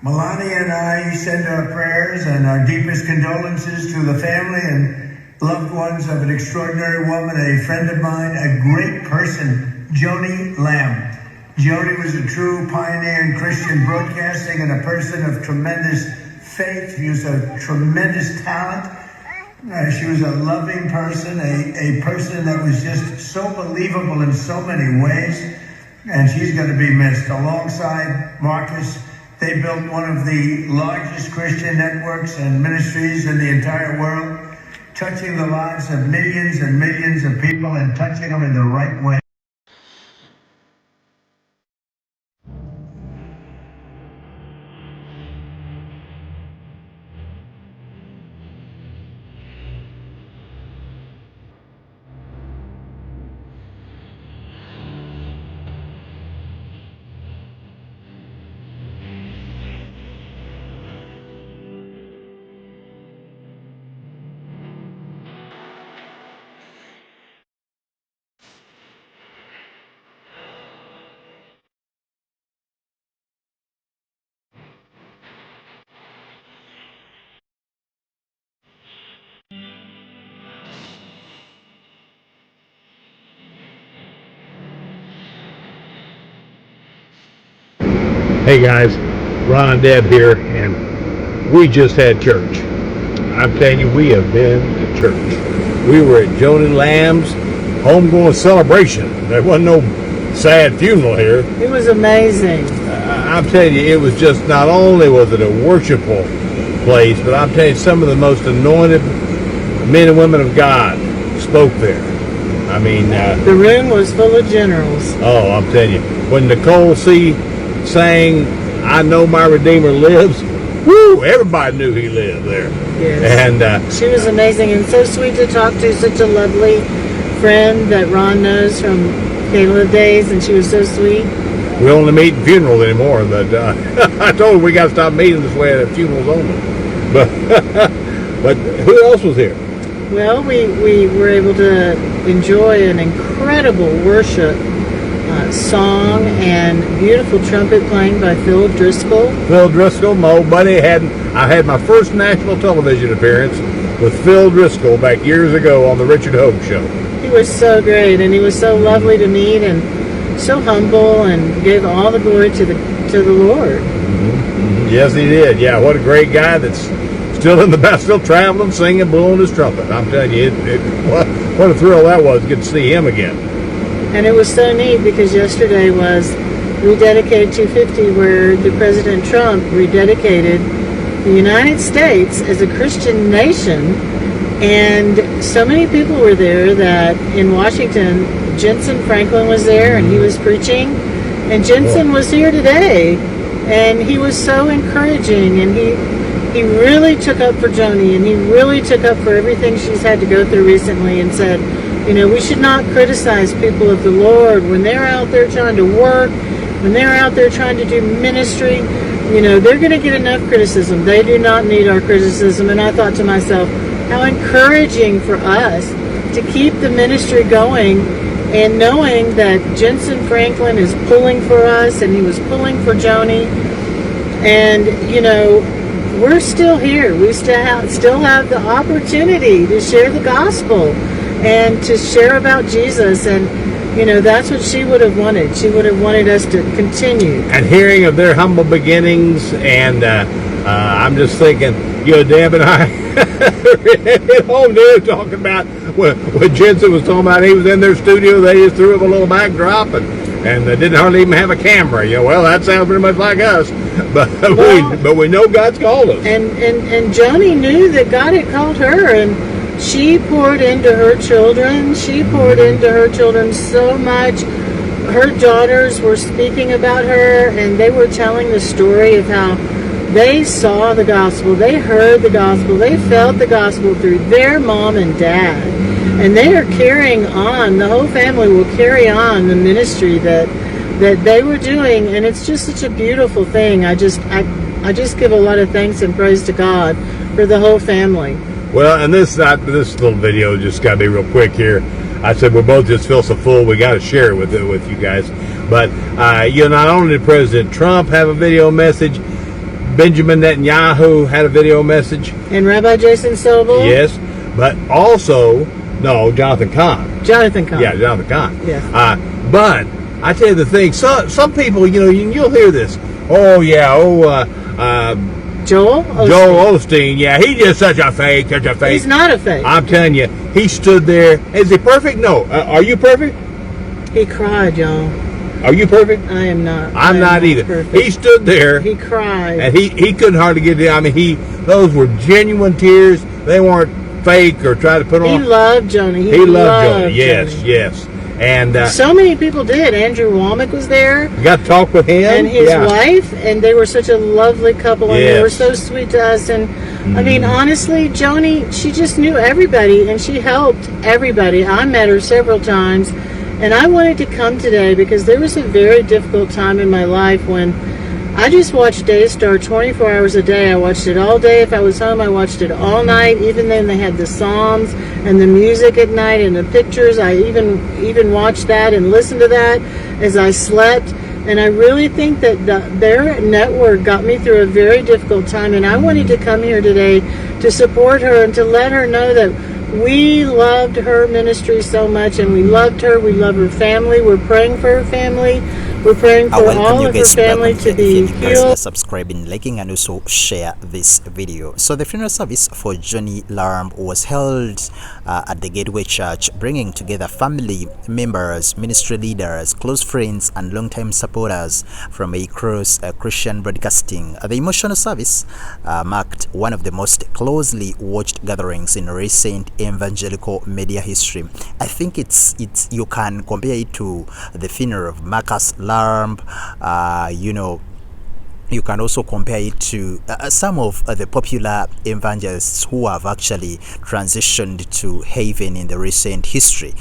Melania and I send our prayers and our deepest condolences to the family and loved ones of an extraordinary woman, a friend of mine, a great person, Joni Lamb. Joni was a true pioneer in Christian broadcasting and a person of tremendous faith. She was a tremendous talent. She was a loving person, a person that was just so believable in so many ways, and she's going to be missed. Alongside Marcus, they built one of the largest Christian networks and ministries in the entire world, touching the lives of millions and millions of people and touching them in the right way. Hey guys, Ron and Deb here, and we just had church. I'm telling you, we have been to church. We were at Joni Lamb's homegoing celebration. There wasn't no sad funeral here. It was amazing. I'm telling you, it was just, not only was it a worshipful place, but I'm telling you, some of the most anointed men and women of God spoke there. I mean, the room was full of generals. Oh, I'm telling you, when Nicole C. sang, "I know my Redeemer lives," woo! Everybody knew he lived there. Yes. And she was amazing and so sweet to talk to. Such a lovely friend that Ron knows from Caleb days, and she was so sweet. We only meet in funerals anymore, but I told her we got to stop meeting this way at funerals only. But but who else was here? Well, we were able to enjoy an incredible worship song and beautiful trumpet playing by Phil Driscoll. Phil Driscoll, my old buddy. I had my first national television appearance with Phil Driscoll back years ago on the Richard Hogue Show. He was so great, and he was so lovely to meet, and so humble, and gave all the glory to the Lord. Mm-hmm. Yes, he did. Yeah, what a great guy that's still traveling, singing, blowing his trumpet. I'm telling you, what a thrill that was. Good to see him again. And it was so neat because yesterday was Rededicated 250, where the President Trump rededicated the United States as a Christian nation. And so many people were there that in Washington, Jentezen Franklin was there and he was preaching. And Jentezen was here today. And he was so encouraging, and he really took up for Joni, and he really took up for everything she's had to go through recently, and said, you know, we should not criticize people of the Lord when they're out there trying to work, when they're out there trying to do ministry. You know, they're going to get enough criticism. They do not need our criticism. And I thought to myself, how encouraging for us to keep the ministry going, and knowing that Jentezen Franklin is pulling for us, and he was pulling for Joni. And, you know, we're still here. We still have the opportunity to share the gospel and to share about Jesus. And, you know, that's what she would have wanted. She would have wanted us to continue. And hearing of their humble beginnings, and I'm just thinking, you know, Deb and I at home there talking about what Jentezen was talking about. He was in their studio. They just threw up a little backdrop, and they didn't hardly even have a camera. You know, well, that sounds pretty much like us. But we know God's called us. And Joni knew that God had called her, and she poured into her children. She poured into her children so much. Her daughters were speaking about her, and they were telling the story of how they saw the gospel, they heard the gospel, they felt the gospel through their mom and dad. And they are carrying on, the whole family will carry on the ministry that they were doing, and it's just such a beautiful thing. I just give a lot of thanks and praise to God for the whole family. Well, and this little video just got to be real quick here. I said we both just feel so full, we got to share it with you guys. But you know, not only did President Trump have a video message, Benjamin Netanyahu had a video message. And Rabbi Jason Sobel. Yes, but also, no, Jonathan Cahn. Jonathan Cahn. Yeah, Jonathan Cahn. Yes. But I tell you the thing, some people, you'll hear this. Joel Osteen. Joel Osteen, yeah, he's just such a fake. He's not a fake. I'm telling you, he stood there. Is he perfect? No. Are you perfect? He cried, y'all. Are you perfect? I am not. I'm not either. Perfect. He stood there. He cried. And he couldn't hardly get it. I mean, those were genuine tears. They weren't fake or try to put on. He loved Joni. He loved Joni. Joni. Yes. And so many people did. Andrew Womack was there. You got to talk with him. And his wife. And they were such a lovely couple. And yes. they were so sweet to us. And I mean, honestly, Joni, she just knew everybody. And she helped everybody. I met her several times. And I wanted to come today because there was a very difficult time in my life when I just watched Daystar 24 hours a day. I watched it all day. If I was home, I watched it all night. Even then, they had the Psalms and the music at night and the pictures. I even watched that and listened to that as I slept. And I really think that their network got me through a very difficult time. And I wanted to come here today to support her and to let her know that we loved her ministry so much, and we loved her. We love her family. We're praying for her family. We're praying for all of her family to be healed. Subscribing, liking, and also share this video. So the funeral service for Joni Lamb was held at the Gateway Church, bringing together family members, ministry leaders, close friends, and longtime supporters from across Christian broadcasting. The emotional service marked one of the most closely watched gatherings in recent evangelical media history. I think it's you can compare it to the funeral of Marcus Lamb. You can also compare it to some of the popular evangelists who have actually transitioned to heaven in the recent history.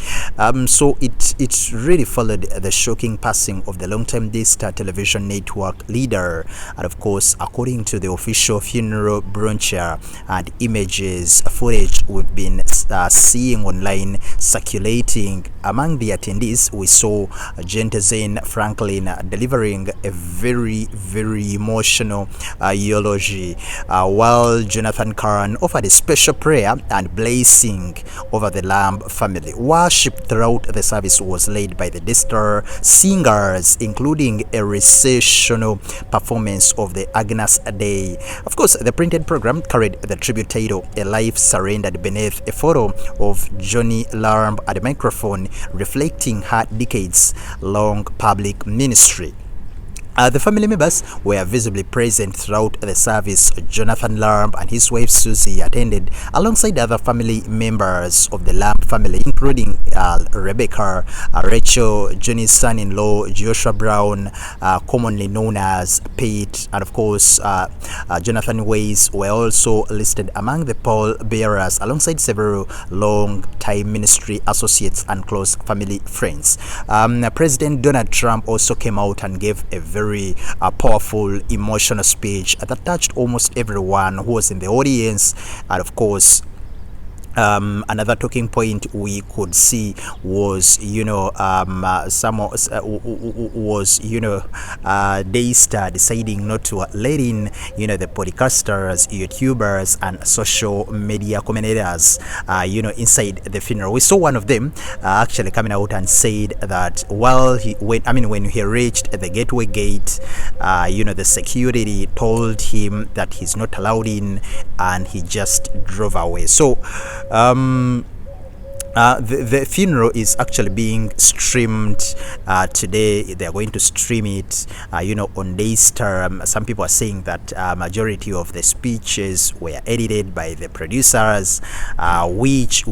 So it really followed the shocking passing of the longtime Daystar Television Network leader, and of course, according to the official funeral brochure and images, footage we've been seeing online circulating among the attendees, we saw Jentezen Franklin delivering a very, very emotional eulogy, while Jonathan Cahn offered a special prayer and blessing over the Lamb family. Worship throughout the service was led by the Daystar singers, including a recessional performance of the Agnus Dei. Of course, the printed program carried the tribute title, A Life Surrendered, beneath a photo of Joni Lamb at the microphone, reflecting her decades-long public ministry. The family members were visibly present throughout the service. Jonathan Lamb and his wife Susie attended alongside other family members of the Lamb family, including Rebecca, Rachel, Joni's son-in-law, Joshua Brown, commonly known as Pete, and of course Jonathan Weiss were also listed among the pallbearers alongside several long-time ministry associates and close family friends. President Donald Trump also came out and gave a very powerful emotional speech that touched almost everyone who was in the audience. And of course, another talking point we could see was Daystar deciding not to let in the podcasters, YouTubers, and social media commentators inside the funeral. We saw one of them actually coming out and said that when he reached the gateway gate, the security told him that he's not allowed in, and he just drove away. So the funeral is actually being streamed today. They are going to stream it on Daystar. Some people are saying that majority of the speeches were edited by the producers, which